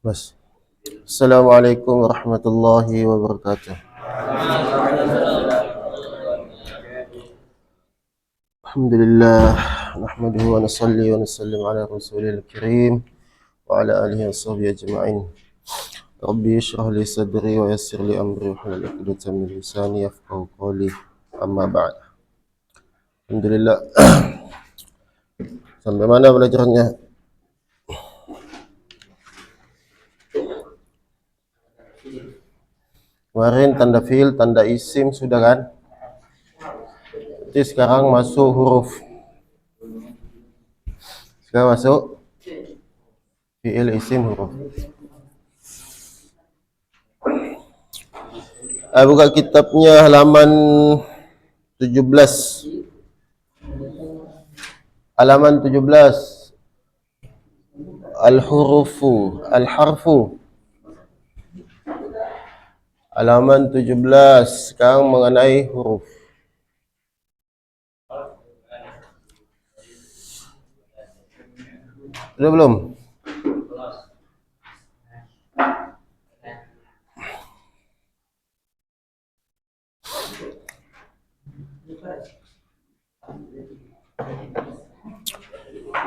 Mas. Assalamualaikum warahmatullahi wabarakatuh. Alhamdulillah, nahmaduhu wa nusalli wa nusallim ala rasulil karim wa ala alihi wa sahbihi ajma'in. Rabbi shrah li sadri wa yassir li amri wa hlul 'uqdatam min lisani yafqahu qawli. Amma ba'd. Alhamdulillah. Sampai mana belajarnya? Kemarin tanda fiil, tanda isim sudah kan? Jadi sekarang masuk huruf. Sekarang masuk fiil, isim, huruf. Buka kitabnya halaman 17. Halaman 17. Al-hurufu, al-harfu. Halaman 17. Sekarang mengenai huruf. Sudah belum?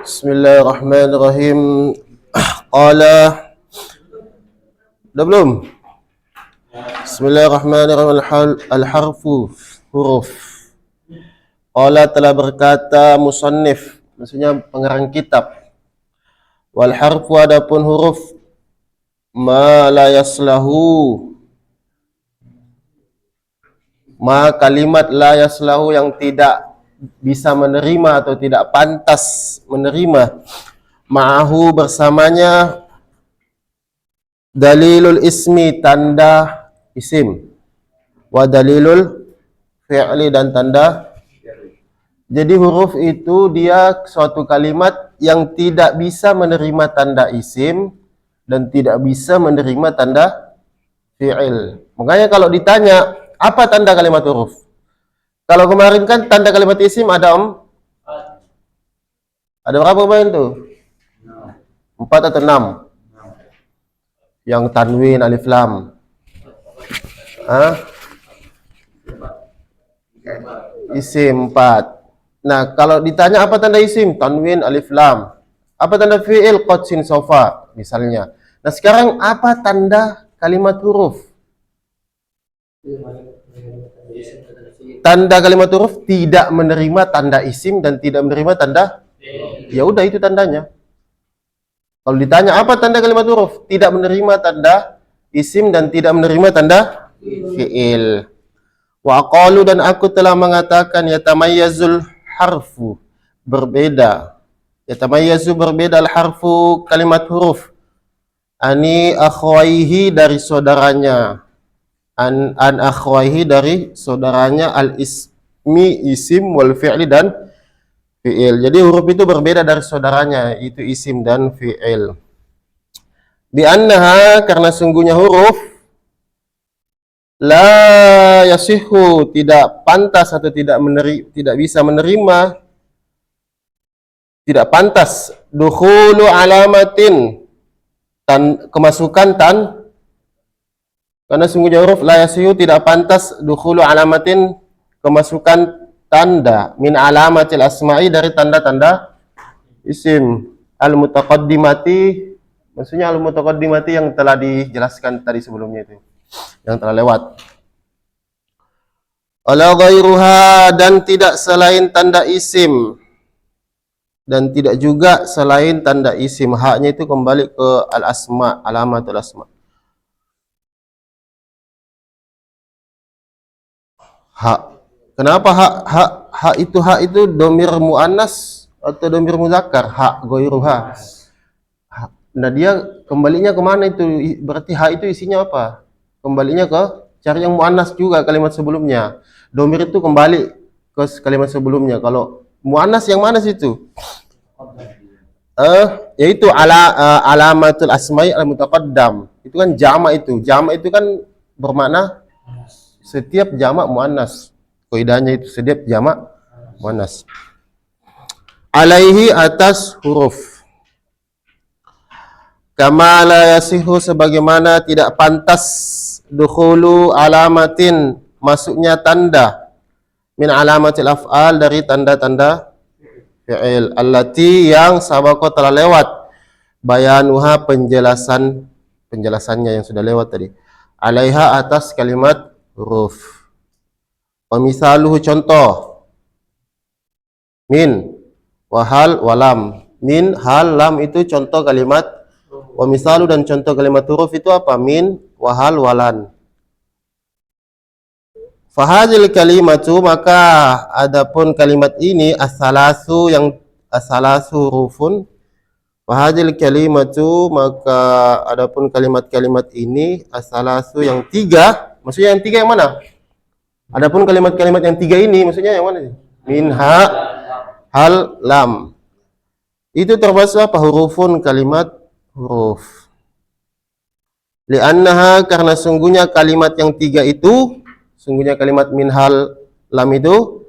Bismillahirrahmanirrahim. Qala. Sudah belum? Bismillahirrahmanirrahim. Al-harfu, huruf. Qala telah berkata musannif, maksudnya pengarang kitab. Wal harfu adapun huruf ma la yaslahu, ma kalimat la yaslahu yang tidak bisa menerima atau tidak pantas menerima, ma'ahu bersamanya, dalilul ismi tanda isim, wa dalilul fi'li dan tanda. Jadi huruf itu dia suatu kalimat yang tidak bisa menerima tanda isim dan tidak bisa menerima tanda fi'il. Makanya kalau ditanya, apa tanda kalimat huruf? Kalau kemarin kan tanda kalimat isim ada ada berapa kemarin tuh? 4 atau 6? Yang tanwin, alif lam. Isim 4. Nah, kalau ditanya apa tanda isim? Tanwin, alif lam. Apa tanda fi'il? Qad, sin, sofa, misalnya. Nah, sekarang apa tanda kalimat huruf? Tanda kalimat huruf tidak menerima tanda isim dan tidak menerima tanda. Ya udah, itu tandanya. Kalau ditanya apa tanda kalimat huruf? Tidak menerima tanda isim dan tidak menerima tanda fi'il. Wa aqalu dan aku telah mengatakan yatamayyazul harfu, berbeda. Yatamayyazu berbeda al-harfu kalimat huruf. Ani akhwaihi dari saudaranya. An akhwaihi dari saudaranya, al-ismi isim, wal fi'li dan fi'il. Jadi huruf itu berbeda dari saudaranya, itu isim dan fi'il. Bi annaha, karena sungguhnya huruf la yasihu, tidak pantas atau tidak bisa menerima, tidak pantas dukhulu alamatin, kemasukan karena sungguhnya huruf la yasihu tidak pantas dukhulu alamatin, kemasukan tanda min alamatil asma'i, dari tanda-tanda isim, al mutaqaddimati, maksudnya al mutaqaddimati yang telah dijelaskan tadi sebelumnya itu, yang telah lewat. Ala ghairuha, dan tidak selain tanda isim, dan tidak juga selain tanda isim. Haknya itu kembali ke al-asma, alamatul asma. Hak. Kenapa hak itu domir muannas atau domir muzakkar? Hak ghairuha. Nah, dia kembalinya kemana itu? Berarti hak itu isinya apa? Kembalinya ke cari yang muannas juga, kalimat sebelumnya. Domir itu kembali ke kalimat sebelumnya. Kalau muannas yang mana situ? Yaitu alamatul asma'i al mutaqaddam. Itu kan jamak itu. Jamak itu kan bermakna setiap jamak muannas. Kaidahnya itu setiap jamak muannas. Alaihi, atas huruf. Kama la yasihu, sebagaimana tidak pantas dukhulu alamatin, masuknya tanda, min alamatil af'al, dari tanda-tanda fi'il, allati, yang sabaqo, telah lewat, bayanuha, penjelasannya yang sudah lewat tadi, alaiha, atas kalimat huruf. Wa misaluhu, contoh, min, wahal, walam. Min, hal, lam itu contoh kalimat. Wa misalu, dan contoh kalimat huruf itu apa? Min, wahal, walan. Fahadil kalimatu, maka adapun kalimat ini, as-salasu, yang as-salasu hurufun. Fahadil kalimatu, maka adapun kalimat-kalimat ini, as-salasu, yang tiga. Maksudnya yang tiga yang mana? Adapun kalimat-kalimat yang tiga ini, maksudnya yang mana? Min, ha, hal, lam. Itu termasuk apa? Hurufun, kalimat huruf. Li'annaha, karena sungguhnya kalimat yang tiga itu, sungguhnya kalimat min, hal, lam itu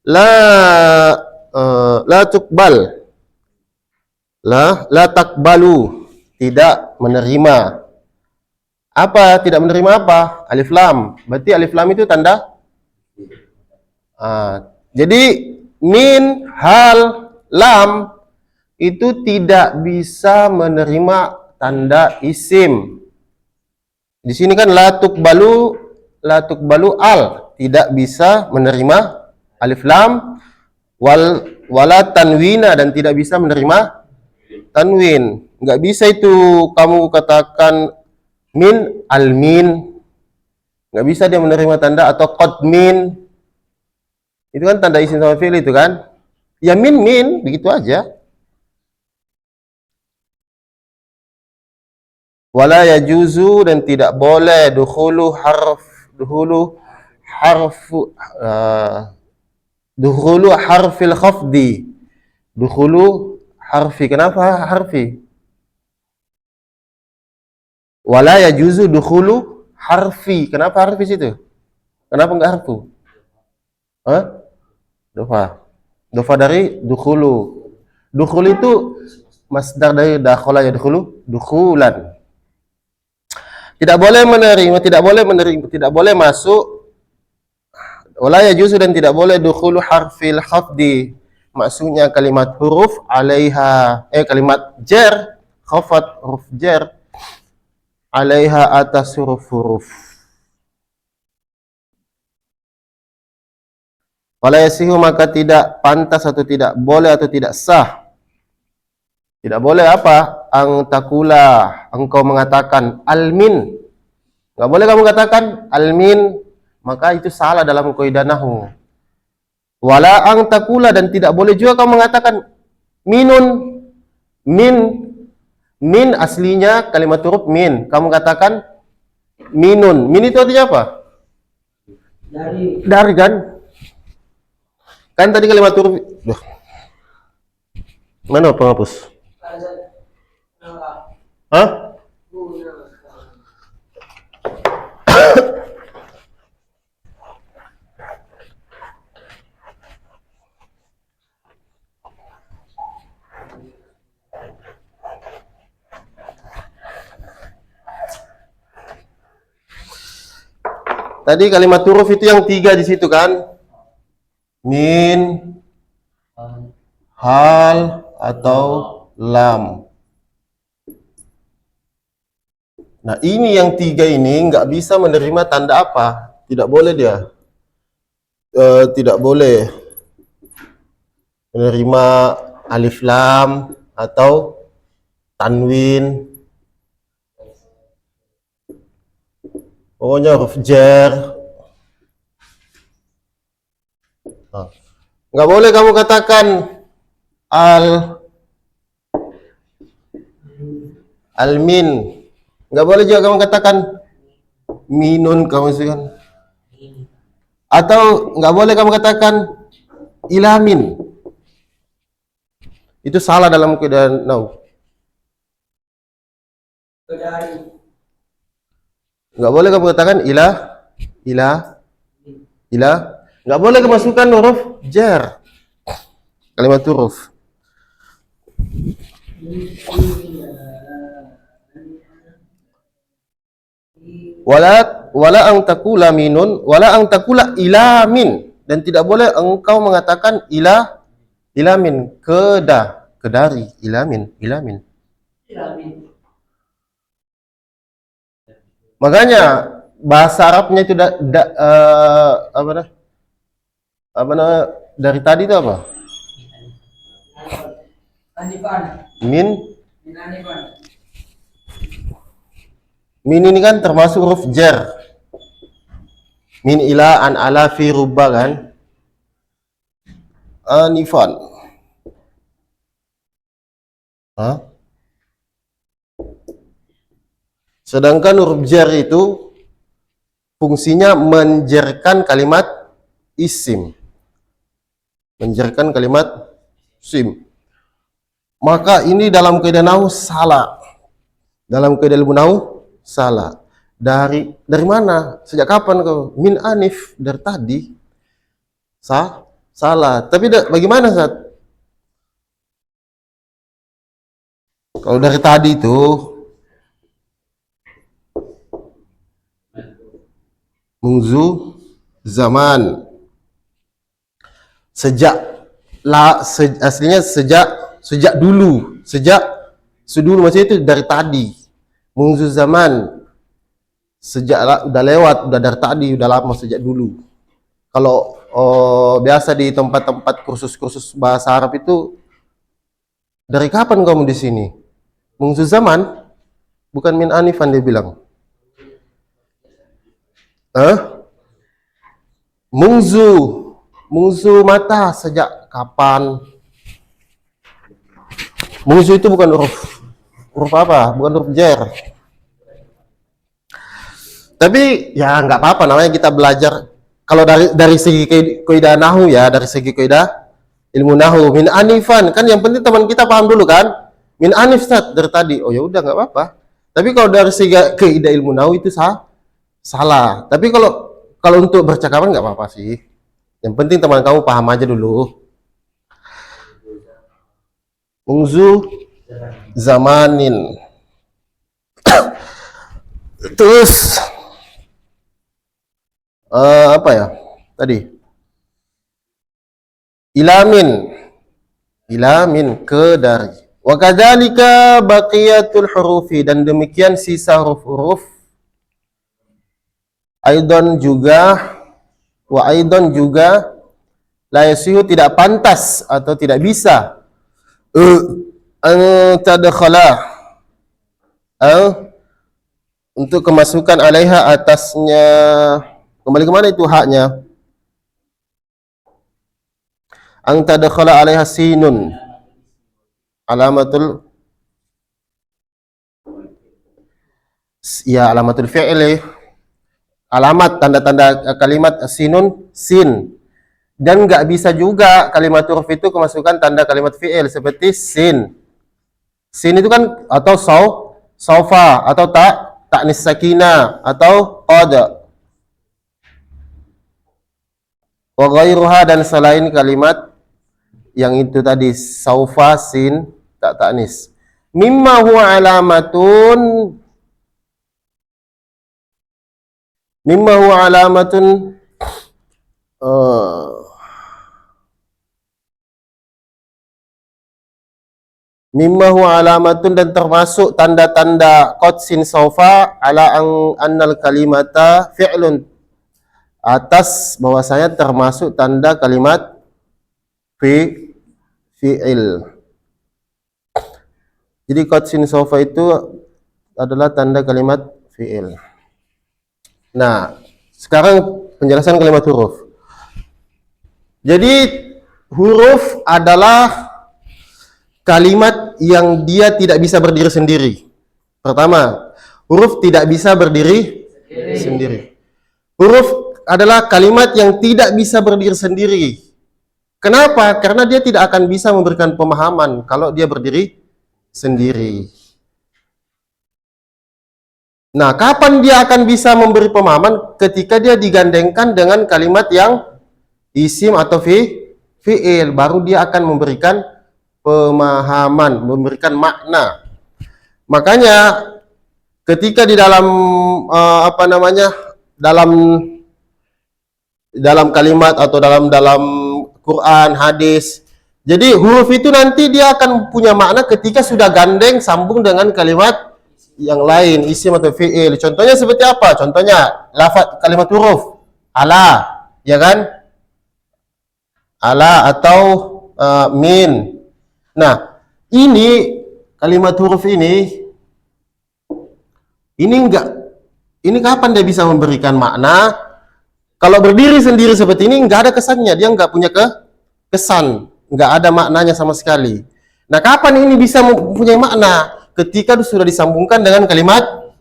la tukbal, la takbalu, tidak menerima. Apa tidak menerima? Apa? Alif lam. Berarti alif lam itu tanda. Jadi min, hal, lam itu tidak bisa menerima tanda isim. Di sini kan la tukbalu al, tidak bisa menerima alif lam, wala tanwina, dan tidak bisa menerima tanwin. Nggak bisa itu kamu katakan min, almin, nggak bisa dia menerima tanda, atau qad min, itu kan tanda isim sama fi'il itu kan, ya min begitu aja. Wala yajuzu, dan tidak boleh dukhulu harfil khafdi, dukhulu harfi. Kenapa harfi? Wala yajuzu dukhulu harfi. Kenapa harfi situ? Kenapa enggak harfu? Dofa dari dukhulu. Dukhul itu masdar dari dakhala ya, dukhulan. Tidak boleh menerima, tidak boleh masuk. Wala yajuzu, dan tidak boleh dukhulu harfil khafdi, maksudnya kalimat huruf alaiha, kalimat jar, khafat, huruf jar, alaiha, atas huruf-huruf. Wala yasihu, maka tidak pantas atau tidak boleh atau tidak sah. Tidak boleh apa? Ang takula, engkau mengatakan almin. Enggak boleh kamu katakan almin, maka itu salah dalam kaidah nahwu. Wala ang takula, dan tidak boleh juga kamu mengatakan minun. Min aslinya kalimat huruf min. Kamu katakan minun. Min itu artinya apa? Dari kan? Kan tadi kalimat huruf. Mana penghapus? Hah? Tadi kalimat huruf itu yang tiga di situ kan? Min, hal, atau lam. Nah, ini yang tiga ini nggak bisa menerima tanda apa? Tidak boleh dia. Tidak boleh menerima alif lam atau tanwin. Pokoknya huruf jar. Nggak boleh kamu katakan almin. Nggak boleh juga kamu katakan minun, kamu kan. Atau nggak boleh kamu katakan ilamin. Itu salah dalam keadaan nahwu. Nggak boleh kamu katakan ila. Nggak boleh kemasukan huruf jar. Kalimat huruf. Wala ang takula minun, wala ang takula ilamin, dan tidak boleh engkau mengatakan ilamin, kedari, ilamin. Makanya bahasa Arabnya itu dari tadi itu apa? Min ini kan termasuk huruf jar. Min ila an ala fi rubba kan. Anifan. Sedangkan huruf jar itu fungsinya menjerkan kalimat isim. Menjerkan kalimat isim. Maka ini dalam kaidah nahwu salah. Dalam kaidah ilmu nahwu salah. Dari mana? Sejak kapan kau? Min anif, dari tadi. Salah. Tapi bagaimana, Ustaz? Kalau dari tadi itu munzu zaman. Aslinya sejak dulu. Sedulu maksudnya itu dari tadi. Munzu zaman, udah lewat, udah dari tadi, udah lama, sejak dulu. Kalau biasa di tempat-tempat kursus-kursus bahasa Arab itu, dari kapan kamu di sini? Munzu zaman, bukan min anifan dia bilang. Munzu mata, sejak kapan? Munzu itu bukan huruf apa? Bukan huruf jar. Tapi ya nggak apa-apa, namanya kita belajar. Kalau dari segi kaidah nahwu ya, dari segi kaidah ilmu nahwu, min anifan kan yang penting teman kita paham dulu kan. Min anif Ustaz, dari tadi. Oh ya udah nggak apa-apa. Tapi kalau dari segi kaidah ilmu nahwu itu salah. Tapi kalau untuk bercakapan nggak apa-apa sih. Yang penting teman kamu paham aja dulu. Munzu zamanin. Terus apa ya tadi? Ilamin kedari. Wa kadzalika baqiyatul hurufi, dan demikian sisa huruf-huruf. Aidan juga la yasihu, tidak pantas atau tidak bisa untuk kemasukan alaiha atasnya. Kembali kemana itu haknya? Ang tadakhala alaiha sinun alamatul fi'li, alamat tanda-tanda kalimat sinun, sin. Dan nggak bisa juga kalimat huruf itu kemasukan tanda kalimat fi'il seperti sin. Sin itu kan atau saufa atau ta'nis sakinah atau qad. Wa ghairuha, dan selain kalimat yang itu tadi saufa, sin, ta'nis. Mimma huwa alamatun dan termasuk tanda-tanda qad, sin, saufa ala annal kalimata fi'lun, atas bahwasanya termasuk tanda kalimat fi'il. Jadi qad, sin, saufa itu adalah tanda kalimat fi'il. Nah, sekarang penjelasan kalimat huruf. Jadi huruf adalah kalimat yang dia tidak bisa berdiri sendiri. Pertama, huruf tidak bisa berdiri sendiri. Huruf adalah kalimat yang tidak bisa berdiri sendiri. Kenapa? Karena dia tidak akan bisa memberikan pemahaman kalau dia berdiri sendiri. Nah, kapan dia akan bisa memberi pemahaman? Ketika dia digandengkan dengan kalimat yang isim atau fi'il, baru dia akan memberikan pemahaman, memberikan makna. Makanya ketika di dalam apa namanya, dalam kalimat atau dalam Quran, hadis. Jadi huruf itu nanti dia akan punya makna ketika sudah gandeng sambung dengan kalimat yang lain, isim atau fi'il. Contohnya seperti apa? Contohnya lafaz kalimat huruf ala, ya kan? Ala atau min. Nah, ini kalimat huruf ini enggak, ini kapan dia bisa memberikan makna? Kalau berdiri sendiri seperti ini enggak ada kesannya, dia enggak punya kesan, enggak ada maknanya sama sekali. Nah, kapan ini bisa mempunyai makna? Ketika sudah disambungkan dengan kalimat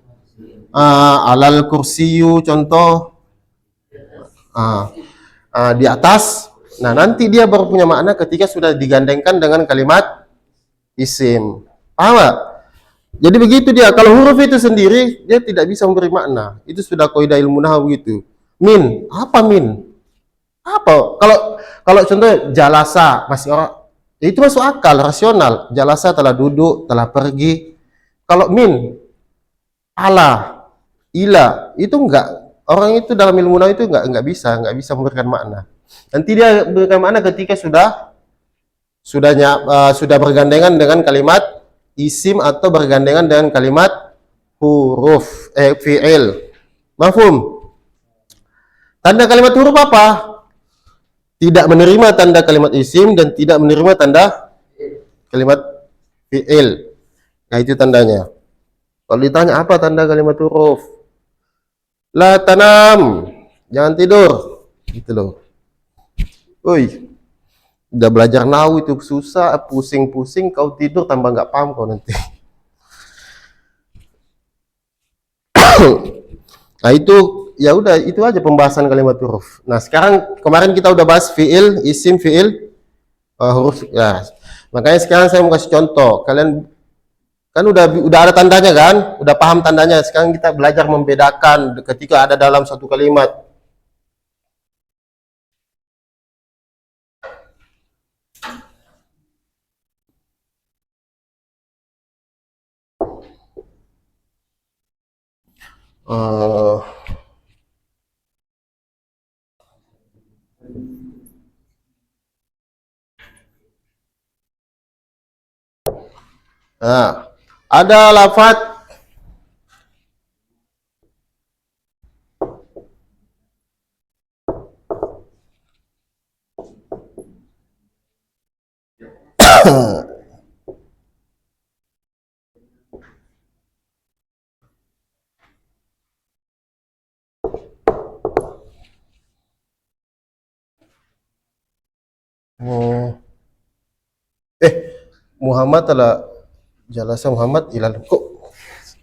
alal kursiyu, contoh di atas. Nah, nanti dia baru punya makna ketika sudah digandengkan dengan kalimat isim. Paham gak? Jadi begitu dia. Kalau huruf itu sendiri, dia tidak bisa memberi makna. Itu sudah kaidah ilmu nahwu gitu. Min, apa min? Apa? Kalau contoh jalasa, masih orang itu masuk akal, rasional. Jalasa telah duduk, telah pergi. Kalau min, ala, ila, itu enggak. Orang itu dalam ilmu nahwu itu enggak bisa memberikan makna. Nanti dia memberikan makna ketika sudah bergandengan dengan kalimat isim atau bergandengan dengan kalimat huruf fi'il. Mafhum? Tanda kalimat huruf apa? Tidak menerima tanda kalimat isim dan tidak menerima tanda kalimat fi'il. Nah, itu tandanya. Kalau ditanya apa tanda kalimat huruf? La tanam, jangan tidur. Gitu loh. Woi, udah belajar nahwu itu susah, pusing-pusing, kau tidur tambah nggak paham kau nanti. Nah, itu ya udah, itu aja pembahasan kalimat huruf. Nah, sekarang kemarin kita udah bahas fiil, isim, fiil, huruf ya. Makanya sekarang saya mau kasih contoh. Kalian kan udah ada tandanya kan? Udah paham tandanya. Sekarang kita belajar membedakan ketika ada dalam satu kalimat. Nah, ada lafaz Muhammad telah jalasa Muhammad ilal, kok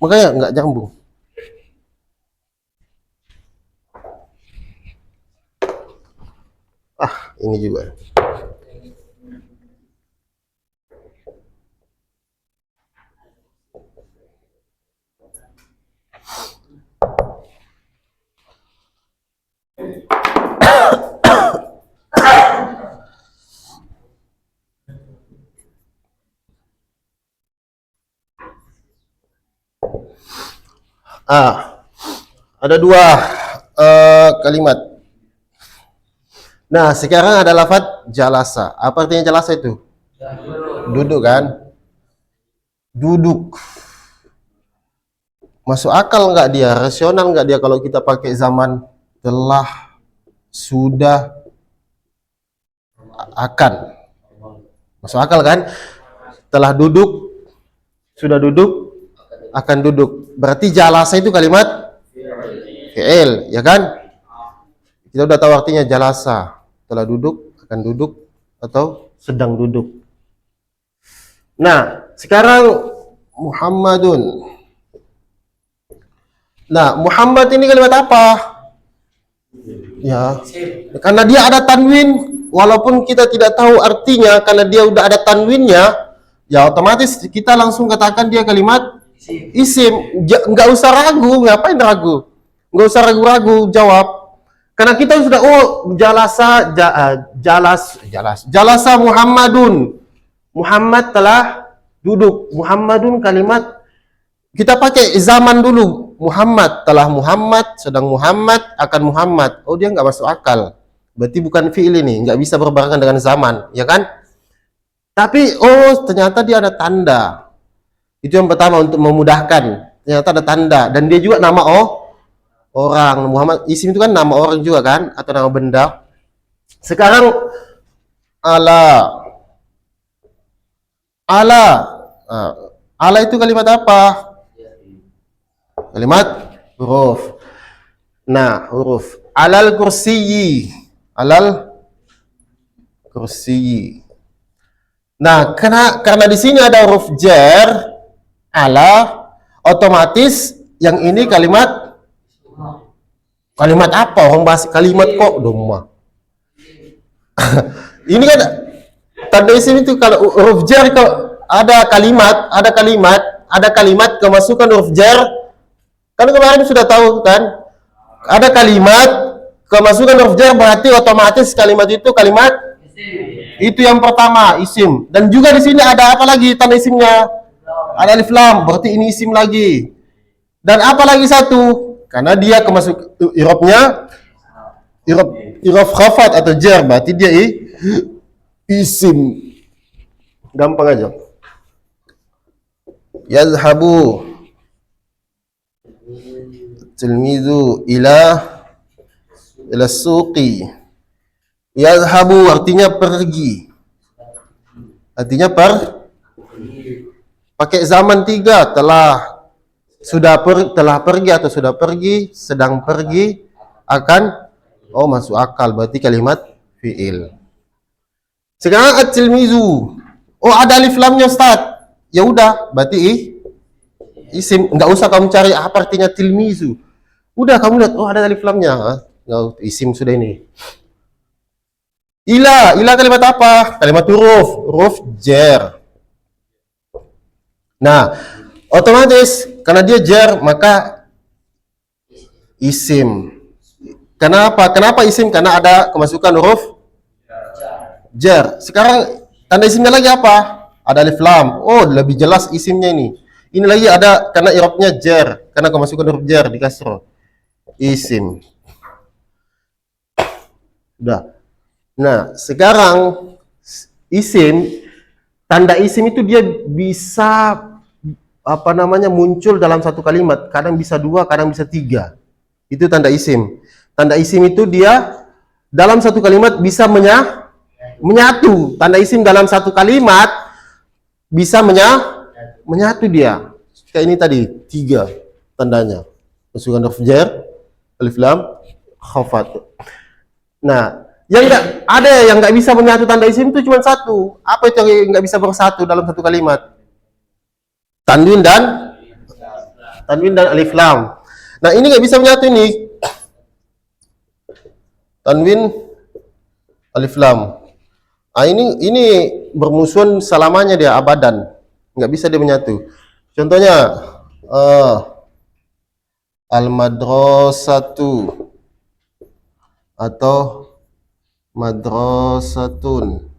makanya nggak nyambung. Ini juga. Ada dua kalimat. Nah, sekarang ada lafaz jalasa. Apa artinya jalasa itu? Duduk kan? Duduk. Masuk akal nggak dia? Rasional nggak dia kalau kita pakai zaman telah, sudah, akan? Masuk akal kan? Telah duduk, sudah duduk, akan duduk. Berarti jalasa itu kalimat fi'il, ya kan? Kita udah tahu artinya jalasa. Telah duduk, akan duduk, atau sedang duduk. Nah, sekarang Muhammadun. Nah, Muhammad ini kalimat apa? Ya, karena dia ada tanwin, walaupun kita tidak tahu artinya, karena dia udah ada tanwinnya, ya otomatis kita langsung katakan dia kalimat isim. Nggak usah ragu, ngapain ragu? Nggak usah ragu-ragu jawab. Karena kita sudah, jalasa Muhammadun. Muhammad telah duduk. Muhammadun kalimat Kita pakai zaman dulu. Muhammad, telah Muhammad, sedang Muhammad, akan Muhammad. Oh, dia nggak masuk akal. Berarti bukan fi'il ini, nggak bisa berbarengan dengan zaman, ya kan? Tapi, oh, ternyata dia ada tanda. Itu yang pertama untuk memudahkan. Ternyata ada tanda. Dan dia juga nama orang. Muhammad, isim itu kan nama orang juga kan? Atau nama benda. Sekarang, ala. Ala. Ala itu kalimat apa? Kalimat huruf. Nah, huruf. Alal kursiyi. Alal kursiyi. Nah, karena di sini ada huruf jar, ala, otomatis yang ini kalimat apa? Orang bahas kalimat kok domah. Ini kan tanda isim itu kalau huruf jar, kalau ada kalimat kemasukan huruf jar. Kan kemarin sudah tahu kan? Ada kalimat kemasukan huruf jar, berarti otomatis kalimat itu kalimat isim. Itu yang pertama, isim. Dan juga di sini ada apa lagi tanda isimnya? Ada alif lam, berarti ini isim lagi. Dan apa lagi satu? Karena dia kemasuk i'rabnya i'rab khafat atau jar, berarti dia isim. Gampang aja. Yazhabu tilmizu ila suqi. Yazhabu artinya pergi. Artinya pakai zaman 3, telah pergi atau sudah pergi, sedang pergi, akan, oh masuk akal, berarti kalimat fi'il. Sekarang at-tilmizu. Oh, ada alif lamnya, Ustaz. Ya udah, berarti isim. Enggak usah kamu cari apa artinya tilmizu. Udah kamu lihat, oh ada alif lamnya. Enggak, isim sudah ini. Ila kalimat apa? Kalimat huruf jar. Nah, otomatis karena dia jar maka isim. Kenapa isim? Karena ada kemasukan huruf jar. Sekarang tanda isimnya lagi apa? Ada alif lam. Oh, lebih jelas isimnya ini. Ini lagi ada karena i'rabnya jar, karena kemasukan huruf jar di kasroh. Isim. Udah. Nah, sekarang isim, tanda isim itu dia bisa muncul dalam satu kalimat. Kadang bisa 2, kadang bisa 3. Itu tanda isim. Tanda isim itu dia dalam satu kalimat bisa menyatu. Tanda isim dalam satu kalimat bisa menyatu dia. Kayak ini tadi 3 tandanya. Masukan huruf jar, alif lam, khafat. Nah, yang nggak bisa menyatu tanda isim itu cuma satu. Apa itu yang nggak bisa bersatu dalam satu kalimat? Tanwin dan alif lam. Nah, ini nggak bisa menyatu ini. Tanwin, alif lam. Ah, ini bermusuhan selamanya dia, abadan. Nggak bisa dia menyatu. Contohnya, al-madrasatu atau madrasatun.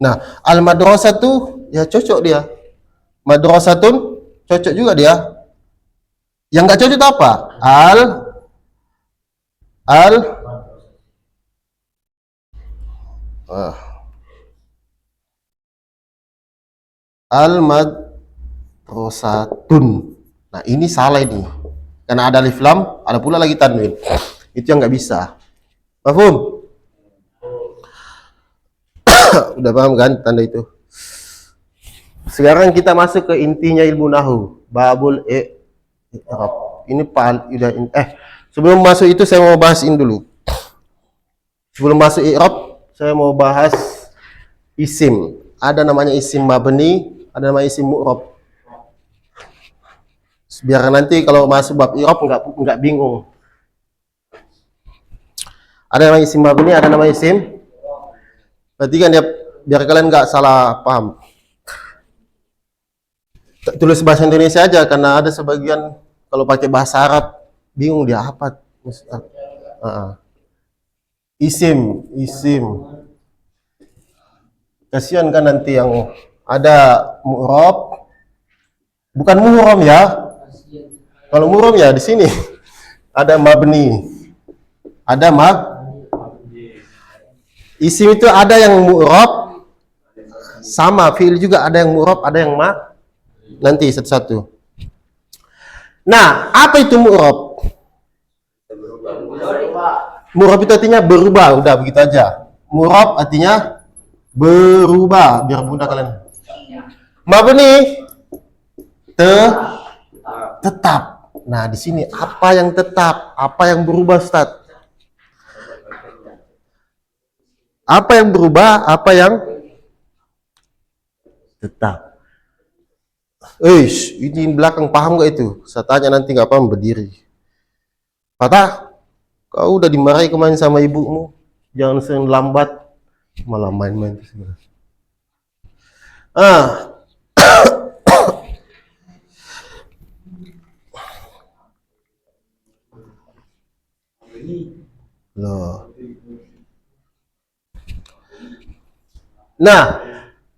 Nah, al-madrasatu ya cocok dia. Madrasatun cocok juga dia. Yang nggak cocok apa? Al-madrasatun. Nah, ini salah ini. Karena ada alif lam, ada pula lagi tanwin. Itu yang nggak bisa. Paham? Udah paham kan tanda itu? Sekarang kita masuk ke intinya ilmu nahu. Babul i'rab. Sebelum masuk itu saya mau bahas ini dulu. Sebelum masuk i'rab, saya mau bahas isim. Ada namanya isim mabni, ada namanya isim mu'rab. Biar nanti kalau masuk bab i'rab enggak bingung. Ada namanya isim mabni, ada namanya isim. Berarti kan biar kalian enggak salah paham. Tulis bahasa Indonesia aja, karena ada sebagian kalau pakai bahasa Arab bingung dia apa. Isim. Kasihan kan nanti yang ada mu'rab, Bukan muhram ya. Kalau muhram ya di sini ada mabni. Ada isim itu ada yang mu'rab sama fi'il juga ada yang mu'rab, ada yang nanti satu-satu. Nah, apa itu mu'rab? Mu'rab itu artinya berubah, udah begitu aja. Mu'rab artinya berubah, biar mudah kalian. Mabni tetap. Nah, di sini apa yang tetap, apa yang berubah, Ustaz? Apa yang berubah, apa yang tetap? Ini belakang paham gak itu? Saya tanya nanti gak paham berdiri. Patah, kau udah dimarahi kemarin sama ibumu. Jangan sering lambat, malah main-main. Loh. Nah,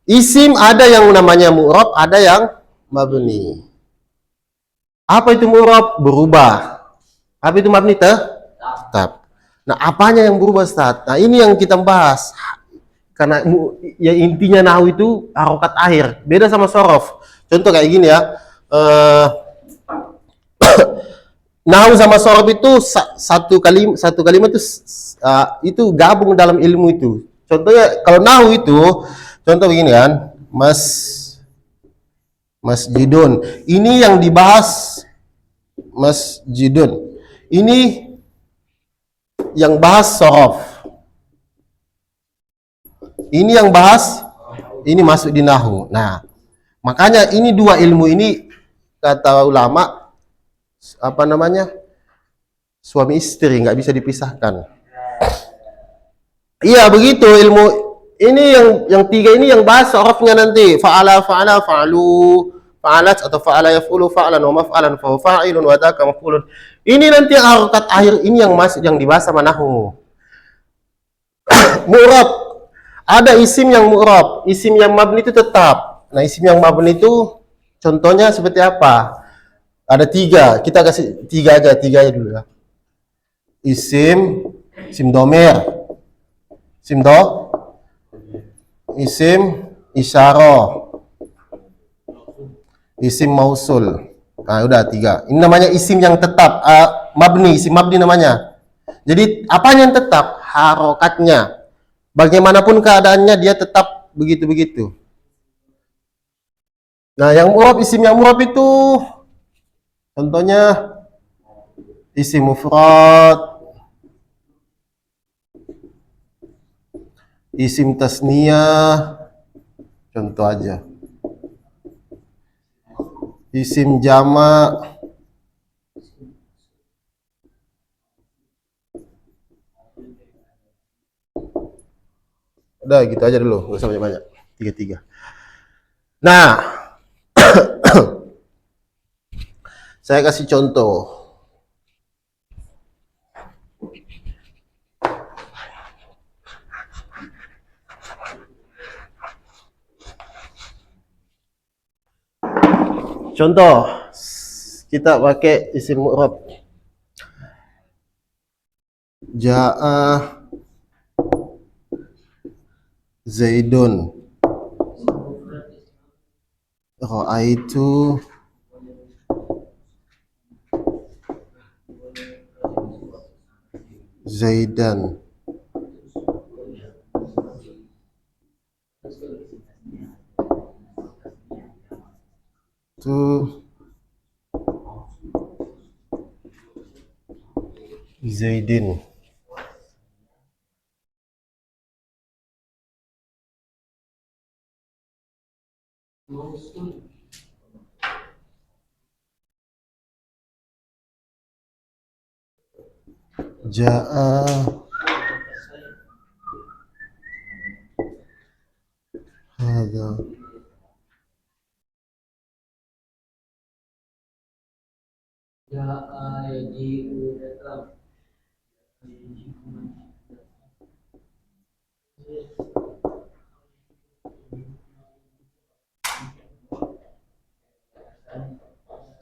isim ada yang namanya mu'rab, ada yang mabni. Apa itu mu'rab? Berubah. Apa itu mabni? Tetap. Nah, apanya yang berubah, Ustaz? Nah, ini yang kita bahas. Karena ya intinya nahwu itu harokat akhir. Beda sama sorof. Contoh kayak gini ya. Nahwu sama sorof itu satu kalimat itu gabung dalam ilmu itu. Contohnya kalau nahwu itu contoh begini kan, masjidun. Ini yang dibahas masjidun. Ini yang bahas sorof. Ini yang bahas ini masuk di nahwu. Nah, makanya ini dua ilmu ini kata ulama apa namanya? Suami istri, nggak bisa dipisahkan. Iya, begitu ilmu ini yang tiga ini yang bahas sorofnya nanti. Fa'ala, fa'alu, fa'alat atau fa'ala yaf'ulu fa'alan wa maf'alan fa fa'ilun wa dzaka maf'ulun. Ini nanti harokat akhir ini yang masuk yang dibahas sama nahwu. Mu'rab. Ada isim yang mu'rab, isim yang mabni itu tetap. Nah, isim yang mabni itu contohnya seperti apa? Ada tiga, kita kasih tiga aja dulu ya. Isim domir, isim isyarah, isim mausul. Nah, udah tiga. Ini namanya isim yang tetap, mabni, isim mabni namanya. Jadi apa yang tetap? Harokatnya. Bagaimanapun keadaannya dia tetap begitu-begitu. Nah, yang murab, isim yang murab itu contohnya isim mufrad, isim tasniyah, contoh aja. Isim jamak, udah gitu aja dulu, nggak usah banyak-banyak. Tiga-tiga. Nah, saya kasih contoh. Contoh, kita pakai isim mu'rab. Ja'a Zaidun. Ra'aitu Zaidan. Itu Zaidin. Ja'a Hadza. Ja'a yaji'u datang.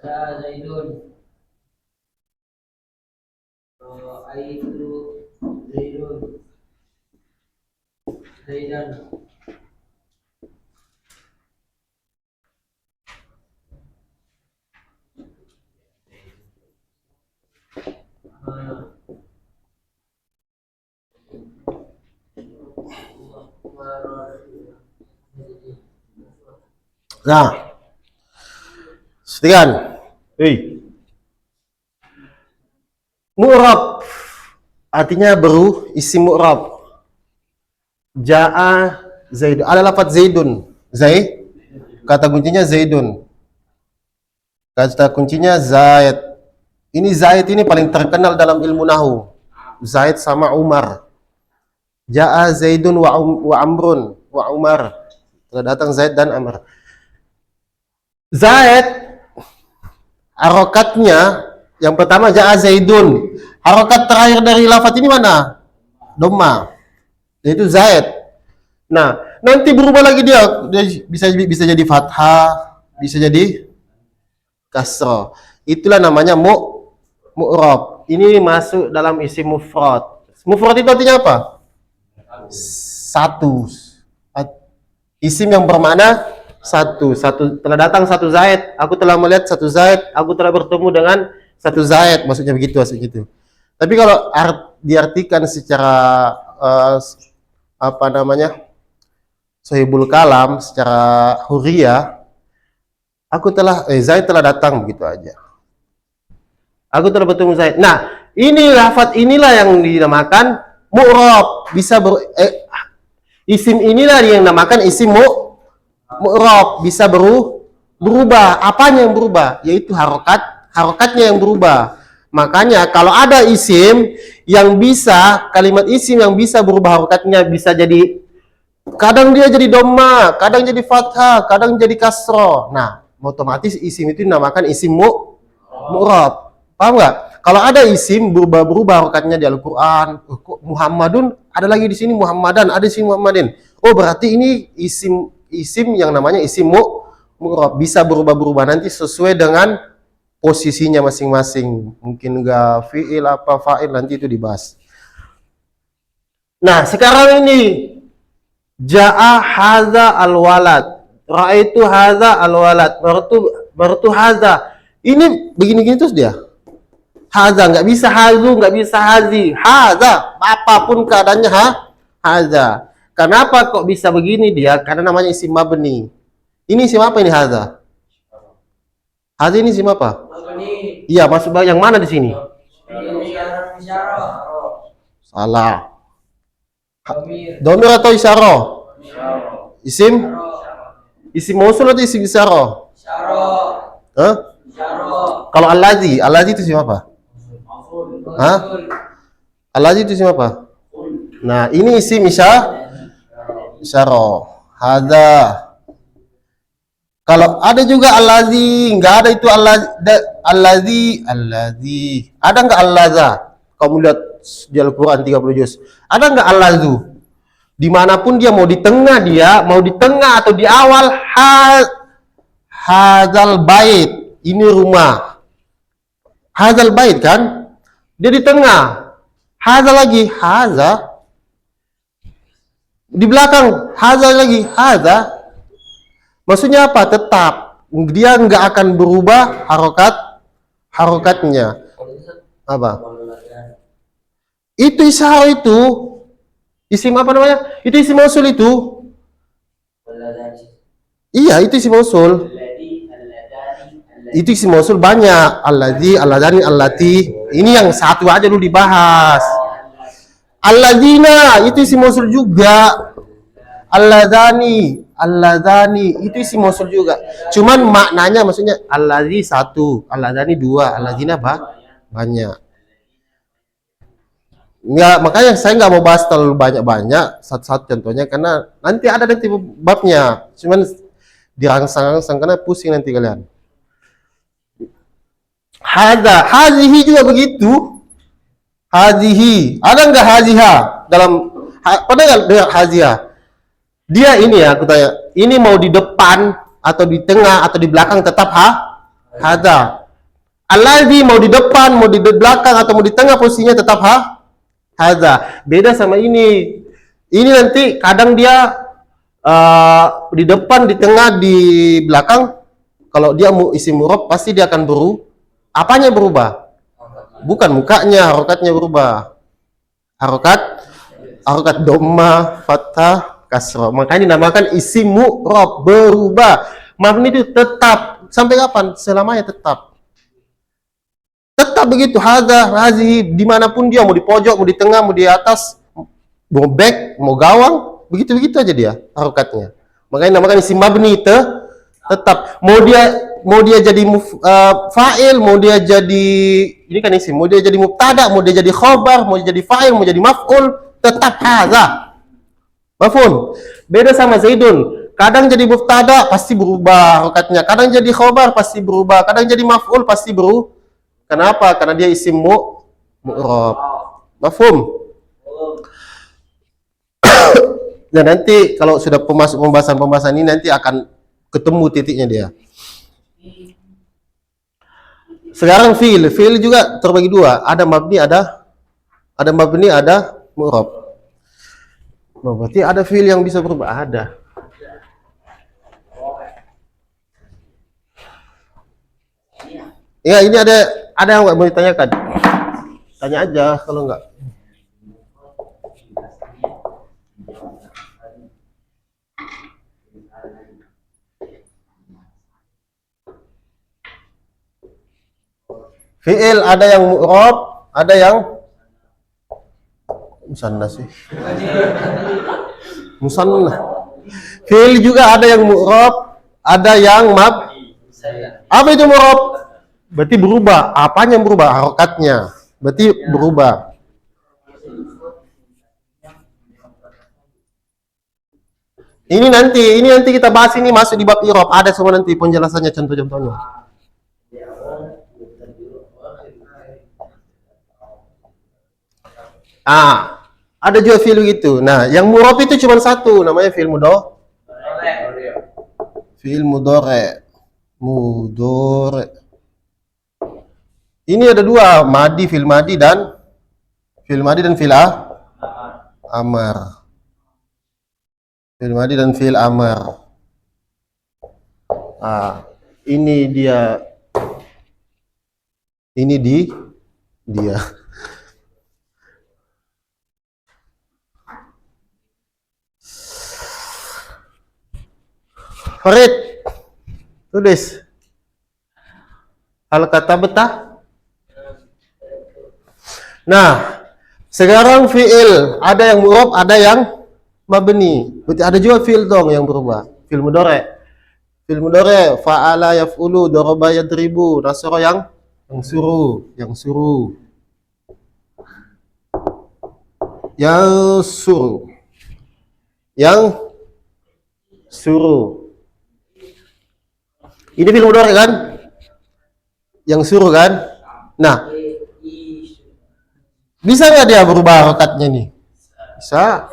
Zaidun. Aitu Zaidun. Zaidan. Nah, sekian. Mu'rab artinya isim mu'rab. Ja'a Zaidun. Ada lafaz Zaidun. Kata kuncinya Zaidun. Kata kuncinya Zaid. Ini Zaid ini paling terkenal dalam ilmu nahu. Zaid sama Umar. Ja'a Zaidun wa Amrun wa Umar. Telah datang Zaid dan Amr. Zaid harokatnya yang pertama Ja'a Zaidun. Harokat terakhir dari lafaz ini mana? Dhamma. Yaitu Zaid. Nah, nanti berubah lagi dia bisa jadi fathah, bisa jadi kasrah. Itulah namanya mu'rab. Ini masuk dalam isim mufrad. Mufrad itu artinya apa? Satu. Isim yang bermakna satu. Telah datang satu Zaid, aku telah melihat satu Zaid, aku telah bertemu dengan satu Zaid, maksudnya begitu. Tapi kalau diartikan secara sahibul kalam, secara huriyah, Zaid telah datang, begitu aja. Aku telah bertemu Zaid. Nah, ini lafaz inilah yang dinamakan mu'rab. Isim inilah yang dinamakan isim mu'rab, bisa berubah. Apanya yang berubah? Yaitu harokatnya yang berubah. Makanya kalau ada kalimat isim yang bisa berubah harokatnya, bisa jadi kadang dia jadi dhamma, kadang jadi fathah, kadang jadi kasroh. Nah, otomatis isim itu dinamakan isim mu'rab. Paham nggak? Kalau ada isim berubah harokatnya di Al-Quran, kok Muhammadun, ada lagi di sini Muhammadan, ada di sini Muhammadin. Oh, berarti ini isim yang namanya isim mu'rab, bisa berubah-berubah nanti sesuai dengan posisinya masing-masing. Mungkin enggak fi'il apa fa'il, nanti itu dibahas. Nah, sekarang ini ja'a hadza al-walad, ra'aitu hadza al-walad, martu hadza. Ini begini-gini terus dia. Hadza, nggak bisa hazu, nggak bisa hazi. Hadza, apapun keadaannya hadza. Kenapa kok bisa begini dia? Karena namanya isim mabni. Ini isim apa ini hadza? Hadza ini isim apa? Iya, masuk yang mana di sini? Salah. Dhamir atau isyarah? Isim mausul atau isim isyarah? Hah? Kalau allazi itu isim apa? Hah? Allazi itu isim apa? Nah, ini isim isyarah. Hadza. Kalau ada juga allazi, enggak ada itu allazi. Ada enggak allaza? Kamu lihat di Al-Quran 30 juz. Ada enggak allazu? Dimanapun dia, mau di tengah atau di awal, hadzal bait, ini rumah. Hadzal bait kan? Dia di tengah. Hadza lagi, hadza. Di belakang, hadza lagi, hadza. Maksudnya apa? Tetap. Dia nggak akan berubah harokatnya. Apa? Itu isyarah itu. Isim apa namanya? Itu isim mausul itu. Iya, itu isim mausul. Itu isim mausul banyak. Alladzi, alladani, allati. Ini yang satu aja dulu dibahas. Alladzina, itu isim mausul juga. Alladzani itu isim mausul juga. Cuman maknanya maksudnya alladzi satu, alladzani dua, alladzina banyak. Nggak, makanya saya nggak mau bahas terlalu banyak-banyak satu-satu contohnya, karena nanti ada babnya. Cuman dirangsang-rangsang karena pusing nanti kalian. Hazihi juga begitu. Hazihi, ada nggak haziha dalam? Pada nggak haziha? Dia ini ya, aku tanya, ini mau di depan atau di tengah atau di belakang tetap Hadza. Alladzi mau di depan, mau di belakang atau mau di tengah posisinya tetap hadza. Beda sama ini. Ini nanti kadang dia di depan, di tengah, di belakang. Kalau dia mau isim murab pasti dia akan apanya berubah? Bukan mukanya, harokatnya berubah. Harokat dhamma, fathah, kasrah. Makanya dinamakan isim murab, berubah. Mabni itu tetap. Sampai kapan? Selamanya tetap. Tetap begitu, hadza, hazihi, dimanapun dia, mau di pojok, mau di tengah, mau di atas, mau back, mau gawang, begitu-begitu aja dia harokatnya. Makanya dinamakan isim mabni tetap. Mau dia jadi fa'il, mau dia jadi ini kan isim, mau dia jadi mubtada, mau dia jadi khobar, mau dia jadi fa'il, mau jadi maf'ul, tetap hadza. Mafhum? Beda sama Zaidun. Kadang jadi mubtada pasti berubah harokatnya, kadang jadi khobar pasti berubah, kadang jadi maf'ul pasti berubah. Kenapa? Karena dia isim mu'rab. Mafhum? Dan nanti kalau sudah masuk pembahasan ini nanti akan ketemu titiknya dia. Sekarang fi'il juga terbagi dua, ada mabni, ada mu'rab. Nah, berarti ada fi'il yang bisa berubah, ada. Ya, ini ada yang mau ditanyakan? Tanya aja kalau enggak. Fi'il ada yang mu'rab, ada yang musanna sih. Musanna. Fi'il juga ada yang mu'rab, ada yang Apa itu mu'rab? Berarti berubah. Apanya yang berubah? Harokatnya. Berarti berubah. Ini nanti kita bahas, ini masuk di bab i'rab. Ada semua nanti penjelasannya, contoh-contohnya. Ada juga fi'il begitu. Nah, yang mu'rab itu cuma satu, namanya fi'il mudhari. Fi'il mudhari. Ini ada dua, fi'il madi dan fi'il amar. Fi'il madi dan fi'il amar. Ini dia. Farid, tulis. Al-kata betah. Nah, sekarang fi'il ada yang mu'rab, ada yang mabni. Berarti ada juga fi'il dong yang berubah. Fi'il mudhari. Fi'il mudhari, fa'ala yaf'ulu, daraba yadribu, nasara yang suruh. Yang suruh. Ini fi'il mudhari kan? Yang suruh kan? Nah, bisa nggak dia berubah harokatnya nih? Bisa.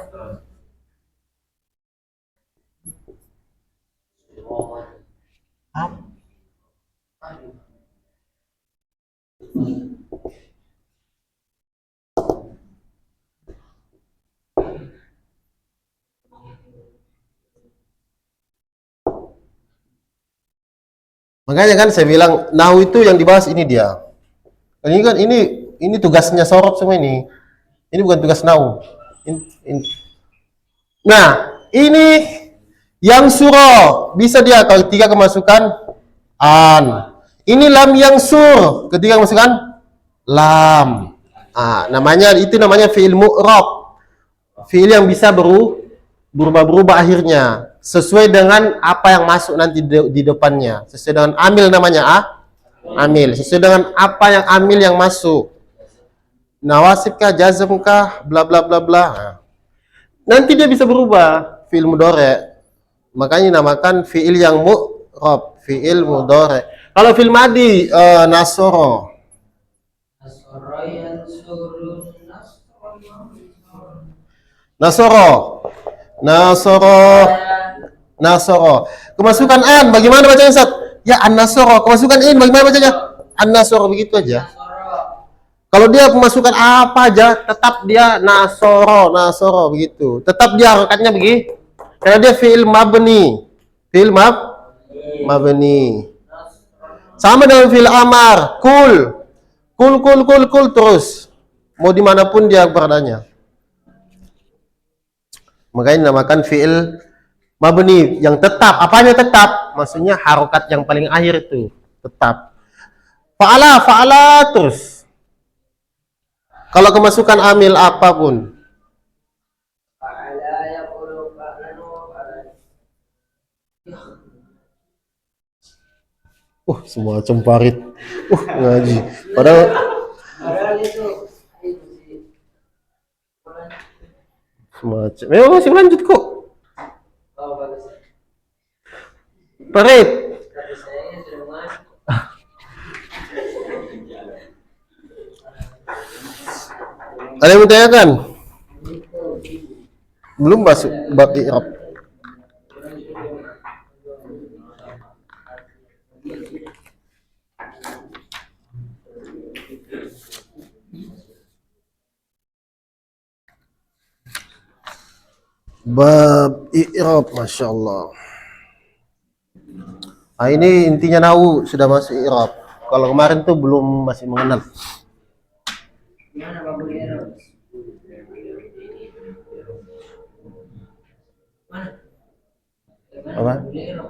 Makanya kan saya bilang nahu itu yang dibahas ini dia. Ini kan ini tugasnya sorot semua ini. Ini bukan tugas nahu. Nah, ini yang surah bisa dia kalau ketika kemasukan an. Ini lam yang sur ketika kemasukan lam. Itu namanya fi'il mu'rab. Fi'il yang bisa berubah-berubah akhirnya sesuai dengan apa yang masuk nanti di depannya. Sesuai dengan amil namanya amil. Sesuai dengan apa yang amil yang masuk. Nawasib kah, jazm kah, bla bla bla bla. Nanti dia bisa berubah fi'il mudhari. Makanya dinamakan fi'il yang mu'rab, fi'il mudhari. Kalau fi'il madi nasara. Nasara. Kemasukan an, bagaimana bacanya Ustaz? Ya an-nasoro, kemasukan in bagaimana bacanya? An-nasoro begitu aja. Nasoro. Kalau dia kemasukan apa aja, tetap dia nasoro begitu. Tetap dia harokatnya begitu. Karena dia fi'il mabni. Fi'il mabni. Sama dengan fi'il amar, kul. Kul terus. Mau dimanapun dia beradanya. Makanya dinamakan fi'il mabni yang tetap. Apanya tetap? Maksudnya harokat yang paling akhir itu tetap. Fa'ala terus. Kalau kemasukan amil apapun. Fa'ala yaqulu fa'lanu fa'lan. Semua cemparit. Ngaji. Padahal Padahal itu sih. semacam. Masih lanjut kok. Oh, bagus. Parit. Tapi saya sudah masuk. Ada yang bertanyakan? Belum masuk bab i'rab. Bab i'rab, masya Allah. Ini intinya nahu sudah masuk i'rab. Kalau kemarin tuh belum, masih mengenal. Gimana Babu Ero? Mana? Apa? Babu Ero?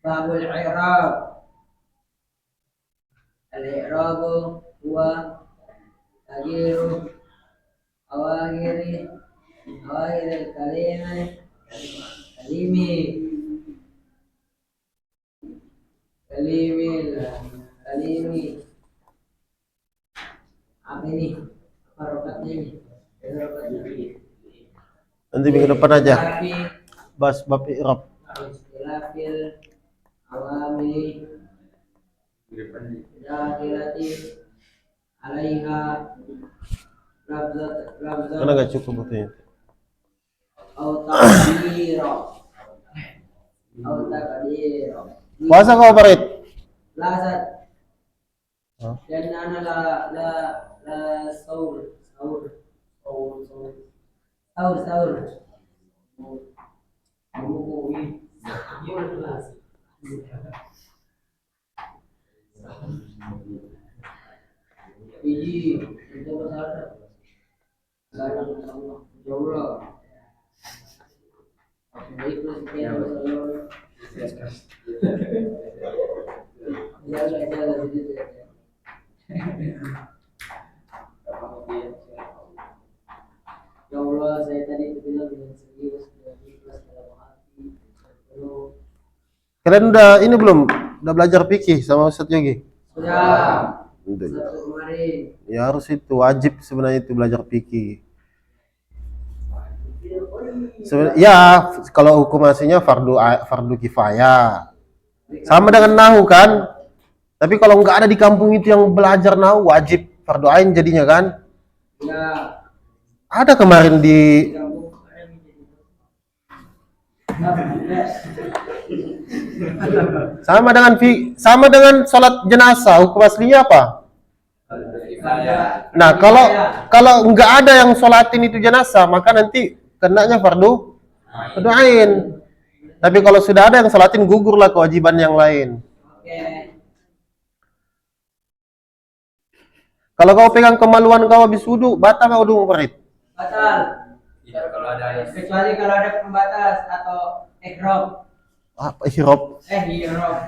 Babul i'rab. Al-i'rabu huwa taghiru awakhiri kalimi apa ini? Apa rokatnya ini? Rokatnya ini. Nanti minggu depan aja. Tapi Bahas bab i'rab. istilahil awami dakhilati alaiha labzat Karena nggak cukup waktunya. au taqdira au taqdira Puasa kau Parit? lazat Hah? dan ana la saur Biji, itu besar. Sekarang Allah, jauh lah. Baik lah sekian Allah. Jaga gitu. Ya Allah, saya tadi bilang dengan serius dan ikhlas dalam hati. Kalian udah ini belum? Udah belajar fikih sama Ustaz Yogi? Sudah. Alhamdulillah. Satu kemarin. Ya harus itu, wajib sebenarnya itu belajar fikih. Ya, kalau hukum aslinya fardu kifayah. Sama dengan nahu kan? Tapi kalau nggak ada di kampung itu yang belajar nahu, wajib fardu ain jadinya kan? Ya. Ada kemarin di sama dengan sholat jenazah, hukum aslinya apa? Nah, kalau nggak ada yang sholatin itu jenazah, maka nanti kenanya fardu ain. Tapi kalau sudah ada yang sholatin, gugurlah kewajiban yang lain. Kalau kau pegang kemaluan kau habis wudu, batal kau wudu Farid? Batal. Kecuali kalau ada pembatas atau ihram. Apa ihram? Ihram.